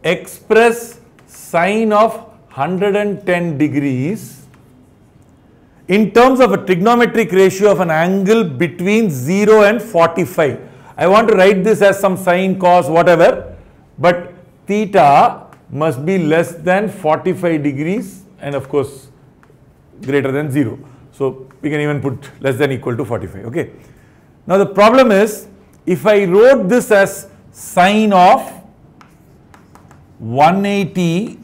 express sine of 110 degrees in terms of a trigonometric ratio of an angle between 0 and 45. I want to write this as some sine, cos, whatever, but theta must be less than 45 degrees and of course greater than 0. So we can even put less than equal to 45. Okay. Now the problem is, if I wrote this as sine of 180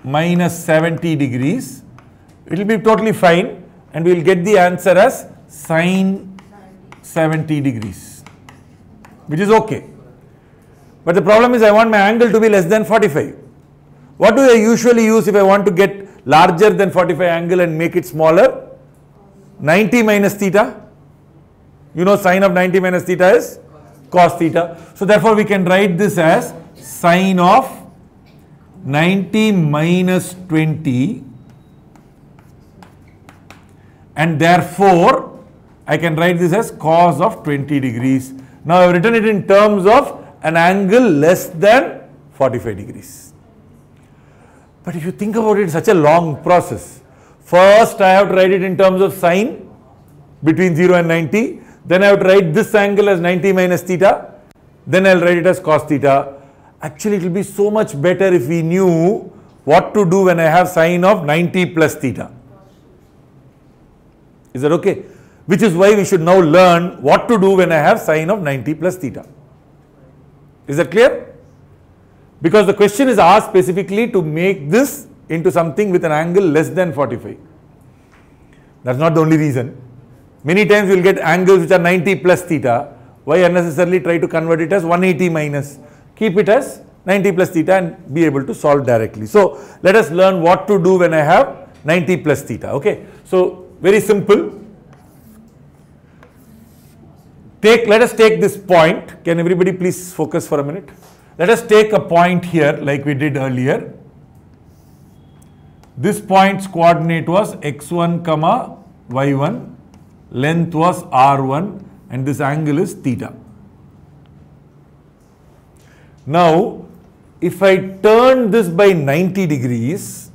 minus 70 degrees, it will be totally fine and we will get the answer as sine 70 degrees, which is okay. But the problem is I want my angle to be less than 45. What do I usually use if I want to get larger than 45 angle and make it smaller? 90 minus theta. You know sine of 90 minus theta is cos theta. So therefore we can write this as sine of 90 minus 20, and therefore I can write this as cos of 20 degrees. Now I have written it in terms of an angle less than 45 degrees. But if you think about it, it's such a long process. First I have to write it in terms of sine between 0 and 90. Then I have to write this angle as 90 minus theta. Then I will write it as cos theta. Actually, it will be so much better if we knew what to do when I have sine of 90 plus theta. Is that okay? Which is why we should now learn what to do when I have sine of 90 plus theta. Is that clear? Because the question is asked specifically to make this into something with an angle less than 45. That's not the only reason. Many times you will get angles which are 90 plus theta. Why unnecessarily try to convert it as 180 minus? Keep it as 90 plus theta and be able to solve directly. So let us learn what to do when I have 90 plus theta. Okay. So very simple. Let us take this point. Can everybody please focus for a minute? Let us take a point here like we did earlier. This point's coordinate was x1 comma y1, length was r1, and this angle is theta. Now if I turn this by 90 degrees,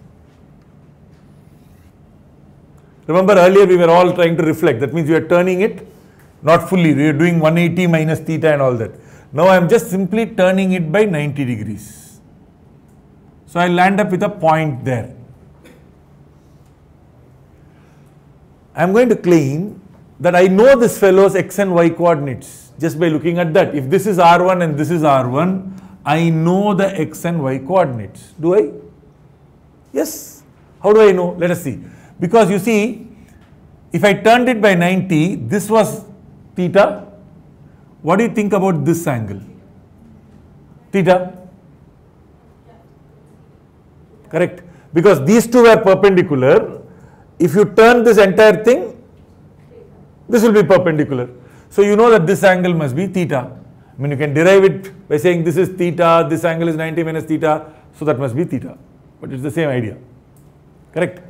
remember earlier we were all trying to reflect, that means we are turning it not fully, we are doing 180 minus theta and all that. Now I am just simply turning it by 90 degrees. So I land up with a point there. I am going to claim that I know this fellow's x and y coordinates just by looking at that. If this is r1 and this is r1, I know the x and y coordinates. Do I? Yes. How do I know? Let us see. Because you see, if I turned it by 90, this was theta. What do you think about this angle? Theta. Correct. Because these two were perpendicular. If you turn this entire thing, this will be perpendicular. So you know that this angle must be theta. I mean, you can derive it by saying this is theta, this angle is 90 minus theta, so that must be theta. But it's the same idea. Correct.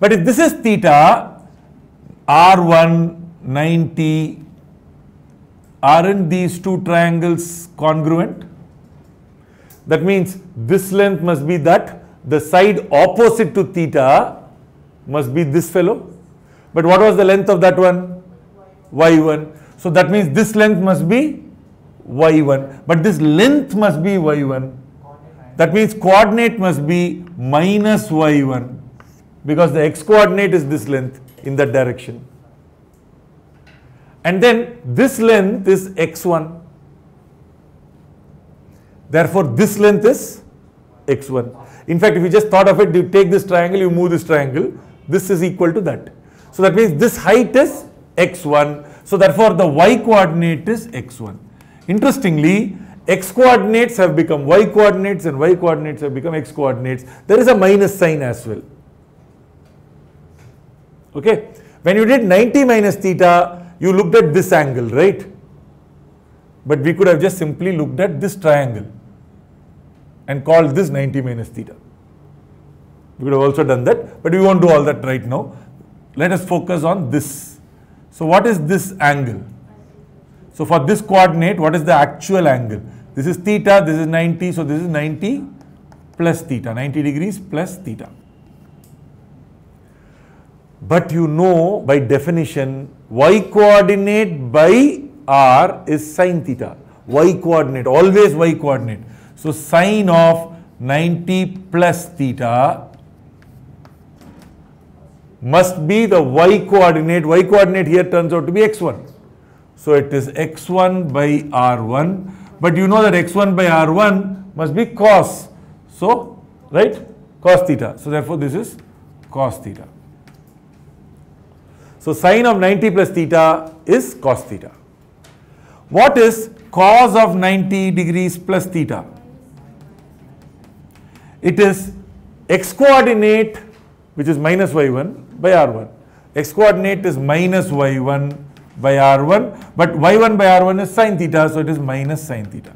But if this is theta, R1, 90, aren't these two triangles congruent? That means this length must be that, the side opposite to theta must be this fellow. But what was the length of that one? Y1. So that means this length must be y1. But this length must be y1. That means coordinate must be minus y1. Because the x coordinate is this length in that direction. And then this length is x1. Therefore this length is x1. In fact, if you just thought of it, you take this triangle, you move this triangle, this is equal to that. So that means this height is x1. So therefore the y coordinate is x1. Interestingly, x coordinates have become y coordinates and y coordinates have become x coordinates. There is a minus sign as well. Okay. When you did 90 minus theta, you looked at this angle, right? But we could have just simply looked at this triangle and called this 90 minus theta. We could have also done that, but we won't do all that right now. Let us focus on this. So what is this angle? So for this coordinate, what is the actual angle? This is theta, this is 90, so this is 90 plus theta, 90 degrees plus theta. But you know by definition, y coordinate by r is sine theta. Y coordinate, always y coordinate. So sine of 90 plus theta must be the y coordinate. Y coordinate here turns out to be x1. So it is x1 by r1. But you know that x1 by r1 must be cos. So, right? Cos theta. So therefore this is cos theta. So sine of 90 plus theta is cos theta. What is cos of 90 degrees plus theta? It is x coordinate, which is minus y1 by r1. X coordinate is minus y1 by r1, but y1 by r1 is sine theta, so it is minus sine theta.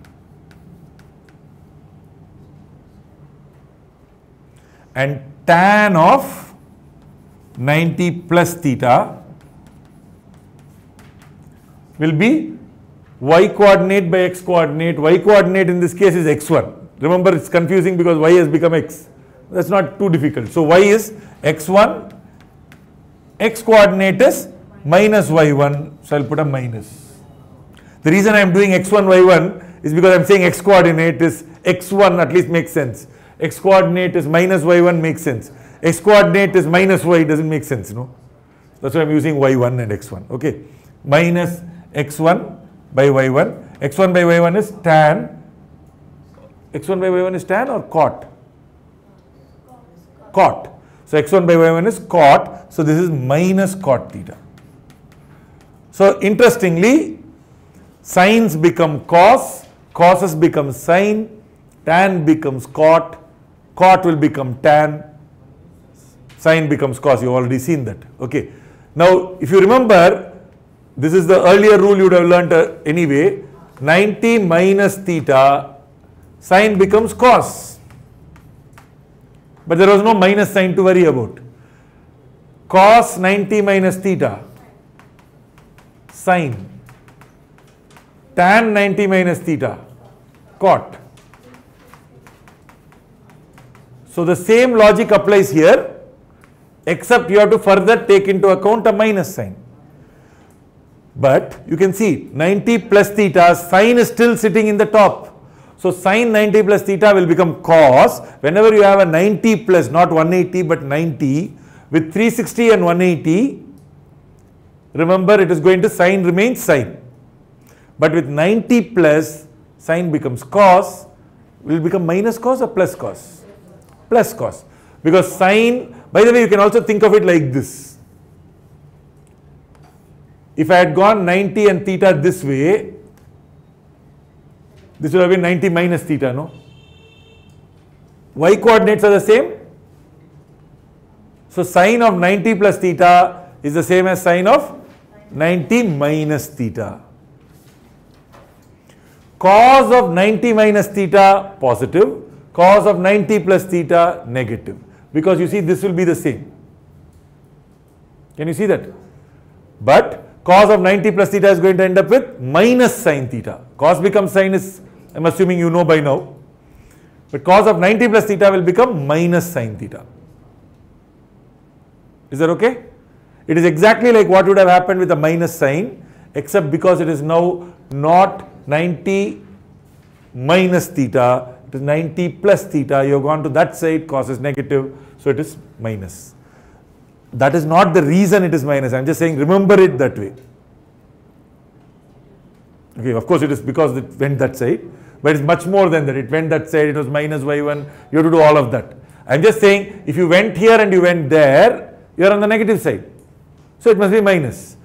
And tan of 90 plus theta will be y coordinate by x coordinate. Y coordinate in this case is x1. Remember, it's confusing because y has become x. That's not too difficult. So y is x1, x coordinate is minus y1, so I'll put a minus. The reason I am doing x1, y1 is because I am saying x coordinate is x1, at least makes sense. X coordinate is minus y1 makes sense. X coordinate is minus y doesn't make sense, no? That's why I am using y1 and x1, okay? Minus x1 by y1. x1 by y1 is tan. x1 by y1 is tan or cot? Cot. So x1 by y1 is cot. So this is minus cot theta. So interestingly, sines become cos, coses become sine, tan becomes cot, cot will become tan, sine becomes cos. You've already seen that. Okay. Now, if you remember, this is the earlier rule you would have learnt anyway. 90 minus theta, sine becomes cos. But there was no minus sign to worry about. Cos 90 minus theta, sine. Tan 90 minus theta, cot. So the same logic applies here, except you have to further take into account a minus sign. But you can see 90 plus theta, sine is still sitting in the top. So sine 90 plus theta will become cos. Whenever you have a 90 plus, not 180 but 90, with 360 and 180, remember it is going to sine remains sine. But with 90 plus, sine becomes cos, will become minus cos or plus cos? Plus cos. Because sine, by the way, you can also think of it like this. If I had gone 90 and theta this way, this would have been 90 minus theta, no? Y coordinates are the same. So sine of 90 plus theta is the same as sine of 90 minus theta. Cos of 90 minus theta positive, cos of 90 plus theta negative. Because you see this will be the same. Can you see that? But cos of 90 plus theta is going to end up with minus sine theta. Cos becomes sine is, I am assuming you know by now. But cos of 90 plus theta will become minus sine theta. Is that okay? It is exactly like what would have happened with a minus sign, except because it is now not 90 minus theta, it is 90 plus theta. You have gone to that side, cos is negative, so it is minus. That is not the reason it is minus. I am just saying remember it that way. Okay, of course it is because it went that side, but it is much more than that. It went that side, it was minus y1, you have to do all of that. I am just saying if you went here and you went there, you are on the negative side. So it must be minus.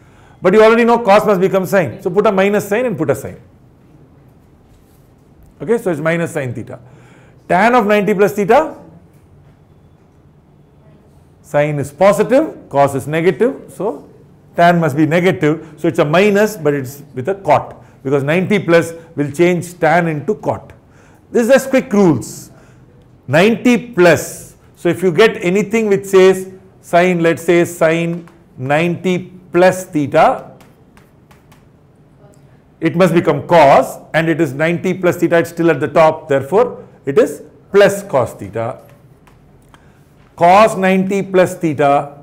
But you already know cos must become sine. So put a minus sign and put a sign. Okay, so it's minus sine theta. Tan of 90 plus theta, sine is positive, cos is negative, so tan must be negative. So it's a minus, but it's with a cot, because 90 plus will change tan into cot. This is just quick rules. 90 plus. So if you get anything which says sine, let's say sine 90 plus theta, it must become cos, and it is 90 plus theta, it's still at the top, therefore it is plus cos theta. Cos 90 plus theta,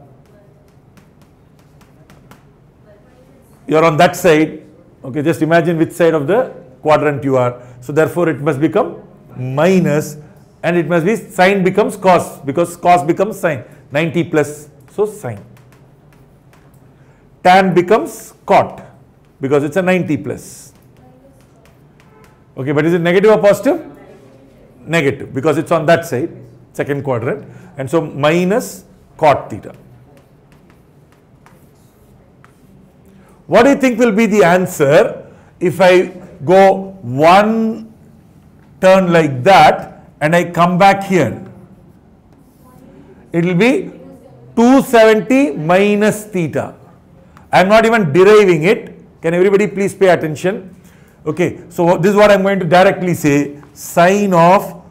you are on that side, okay, just imagine which side of the quadrant you are. So therefore it must become minus, and it must be sine becomes cos, because cos becomes sine, 90 plus, so sine. Tan becomes cot, because it's a 90 plus. Okay, but is it negative or positive? Negative, because it's on that side, second quadrant, and so minus cot theta. What do you think will be the answer if I go one turn like that and I come back here? It will be 270 minus theta. I am not even deriving it. Can everybody please pay attention? Okay, so this is what I am going to directly say. Sine of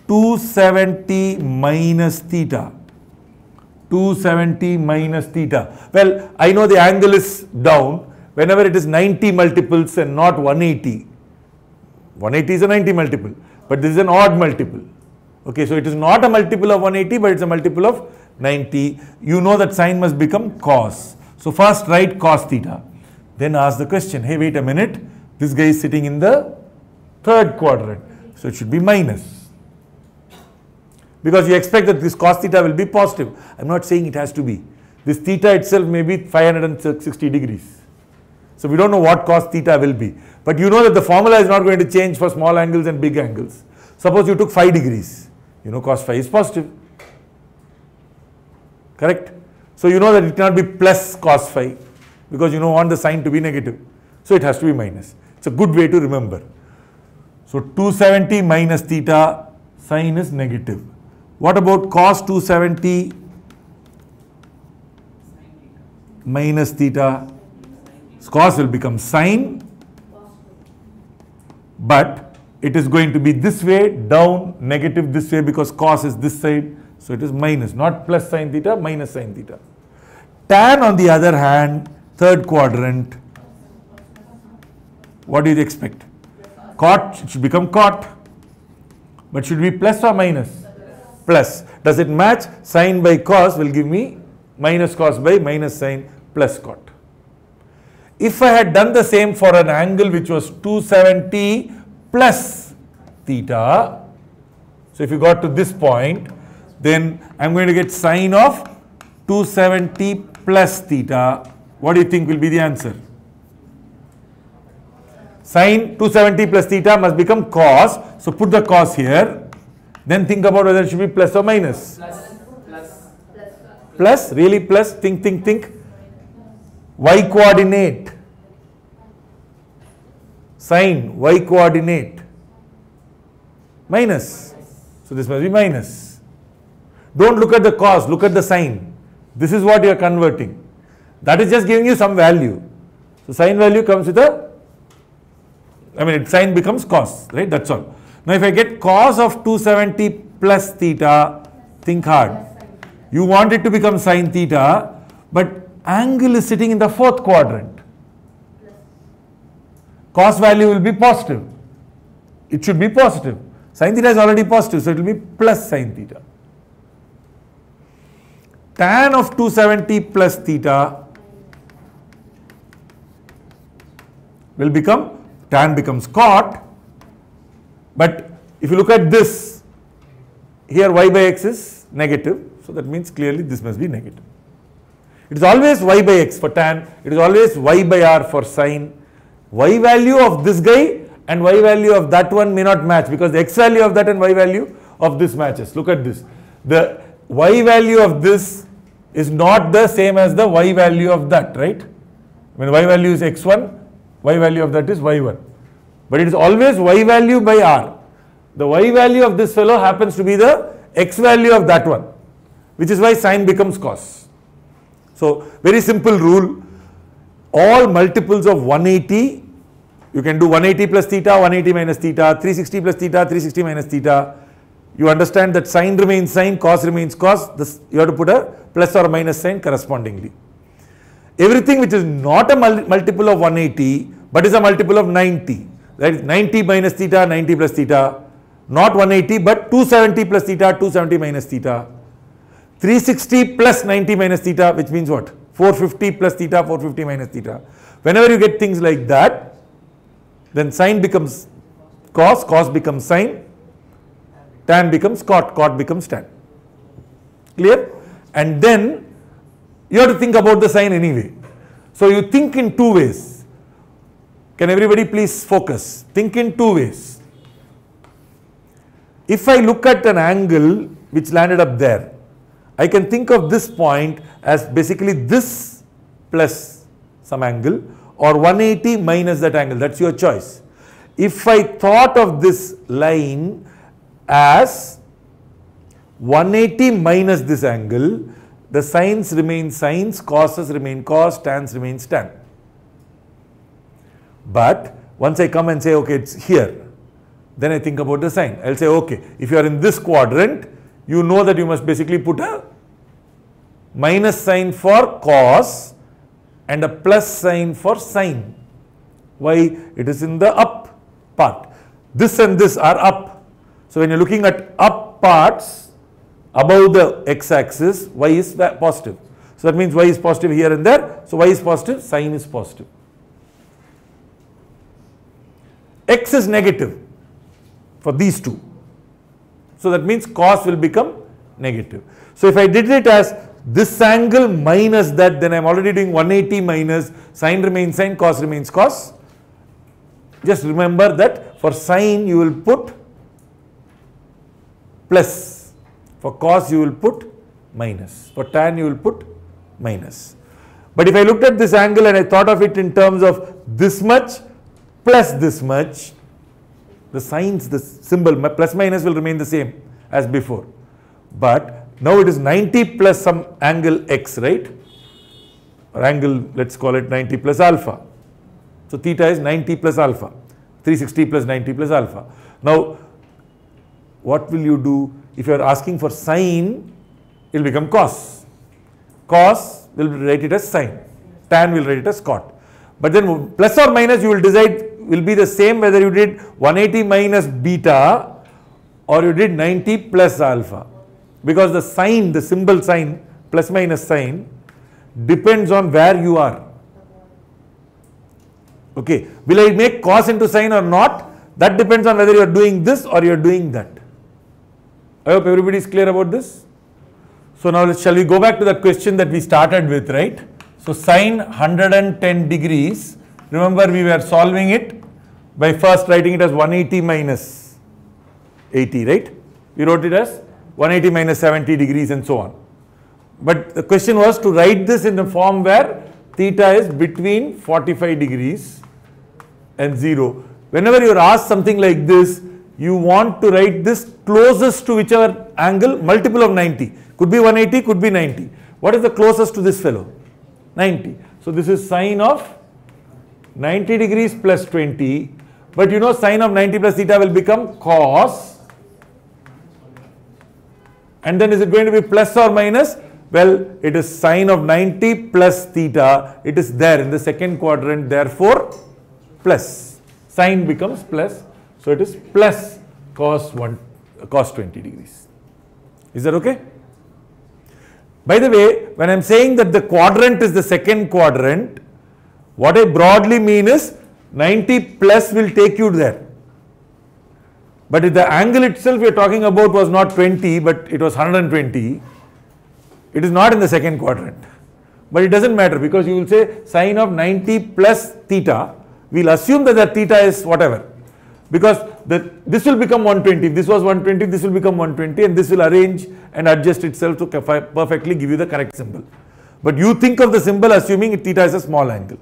270 minus theta. 270 minus theta. Well, I know the angle is down. Whenever it is 90 multiples and not 180. 180 is a 90 multiple. But this is an odd multiple. Okay, so it is not a multiple of 180, but it's a multiple of 90. You know that sine must become cos. So first write cos theta. Then ask the question, hey, wait a minute. This guy is sitting in the third quadrant. So it should be minus. Because you expect that this cos theta will be positive. I'm not saying it has to be. This theta itself may be 560 degrees. So we don't know what cos theta will be. But you know that the formula is not going to change for small angles and big angles. Suppose you took 5 degrees. You know cos phi is positive. Correct? So you know that it cannot be plus cos phi, because you don't want the sign to be negative. So it has to be minus. It's a good way to remember. So 270 minus theta, sine is negative. What about cos 270 minus theta? Cos will become sine, but it is going to be this way, down, negative this way, because cos is this side. So it is minus, not plus sine theta, minus sine theta. Tan on the other hand, third quadrant, what do you expect? Cot, it should become cot, but should be plus or minus? Plus. Does it match? Sine by cos will give me minus cos by minus sine plus cot. If I had done the same for an angle which was 270 plus theta, so if you got to this point, then I am going to get sine of 270 plus theta. What do you think will be the answer? Sine 270 plus theta must become cos. So put the cos here. Then think about whether it should be plus or minus. Plus, really plus? Think. Y coordinate. Sine, y coordinate. Minus. So this must be minus. Don't look at the cos, look at the sine. This is what you are converting. That is just giving you some value. So sine value comes with a, sine becomes cos, right? That's all. Now if I get cos of 270 plus theta, think hard. You want it to become sine theta, but angle is sitting in the fourth quadrant. Cos value will be positive. It should be positive. Sine theta is already positive, so it will be plus sine theta. Tan of 270 plus theta will become, tan becomes cot, but if you look at this, here y by x is negative, so that means clearly this must be negative. It is always y by x for tan, it is always y by r for sine. Y value of this guy and y value of that one may not match, because the x value of that and y value of this matches. Look at this. The y value of this is not the same as the y value of that, right? When y value is x1, y value of that is y1. But it is always y value by r. The y value of this fellow happens to be the x value of that one, which is why sine becomes cos. So very simple rule. All multiples of 180, you can do 180 plus theta, 180 minus theta, 360 plus theta, 360 minus theta. You understand that sine remains sine, cos remains cos. This, you have to put a plus or minus sign correspondingly. Everything which is not a multiple of 180 but is a multiple of 90. That is 90 minus theta, 90 plus theta. Not 180, but 270 plus theta, 270 minus theta. 360 plus 90 minus theta, which means what? 450 plus theta, 450 minus theta. Whenever you get things like that, then sine becomes cos, cos becomes sine, tan becomes cot, cot becomes tan. Clear? And then you have to think about the sine anyway. So you think in two ways. Can everybody please focus? Think in two ways. If I look at an angle which landed up there, I can think of this point as basically this plus some angle or 180 minus that angle. That's your choice. If I thought of this line as 180 minus this angle, the sines remain sines, coses remain cos, tans remains tan. But once I come and say, okay, it's here, then I think about the sine. I'll say, okay, if you are in this quadrant, you know that you must basically put a minus sign for cos and a plus sign for sine. Why? It is in the up part. This and this are up. So when you're looking at up parts above the x-axis, y is positive. So that means y is positive here and there. So y is positive, sine is positive. X is negative for these two. So that means cos will become negative. So if I did it as this angle minus that, then I am already doing 180 minus, sine remains sine, cos remains cos. Just remember that for sine you will put plus, for cos you will put minus, for tan you will put minus. But if I looked at this angle and I thought of it in terms of this much plus this much, the signs, the symbol plus minus will remain the same as before. But now it is 90 plus some angle x, right? Or angle, let's call it 90 plus alpha. So theta is 90 plus alpha, 360 plus 90 plus alpha. Now, what will you do? If you are asking for sine, it will become cos. Cos will write it as sine. Tan will write it as cot. But then plus or minus you will decide will be the same whether you did 180 minus beta or you did 90 plus alpha. Because the sign, the symbol sign, plus minus sign, depends on where you are. Okay, will I make cos into sine or not? That depends on whether you are doing this or you are doing that. I hope everybody is clear about this. So now shall we go back to that question that we started with, right? So sine 110 degrees, remember we were solving it by first writing it as 180 minus 80, right? We wrote it as 180 minus 70 degrees and so on. But the question was to write this in the form where theta is between 45 degrees and 0. Whenever you are asked something like this, you want to write this closest to whichever angle, multiple of 90. Could be 180, could be 90. What is the closest to this fellow? 90. So this is sine of 90 degrees plus 20. But you know sine of 90 plus theta will become cos. And then is it going to be plus or minus? Well, it is sine of 90 plus theta. It is there in the second quadrant. Therefore, plus. Sine becomes plus. So it is plus cos 20 degrees. Is that okay? By the way, when I am saying that the quadrant is the second quadrant, what I broadly mean is 90 plus will take you there. But if the angle itself we are talking about was not 20 but it was 120, it is not in the second quadrant. But it doesn't matter because you will say sine of 90 plus theta. We will assume that the theta is whatever. Because this will become 120. If this was 120, this will become 120 and this will arrange and adjust itself to perfectly give you the correct symbol. But you think of the symbol assuming theta is a small angle.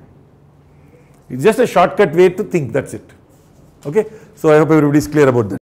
It's just a shortcut way to think, that's it. Okay. So I hope everybody is clear about that.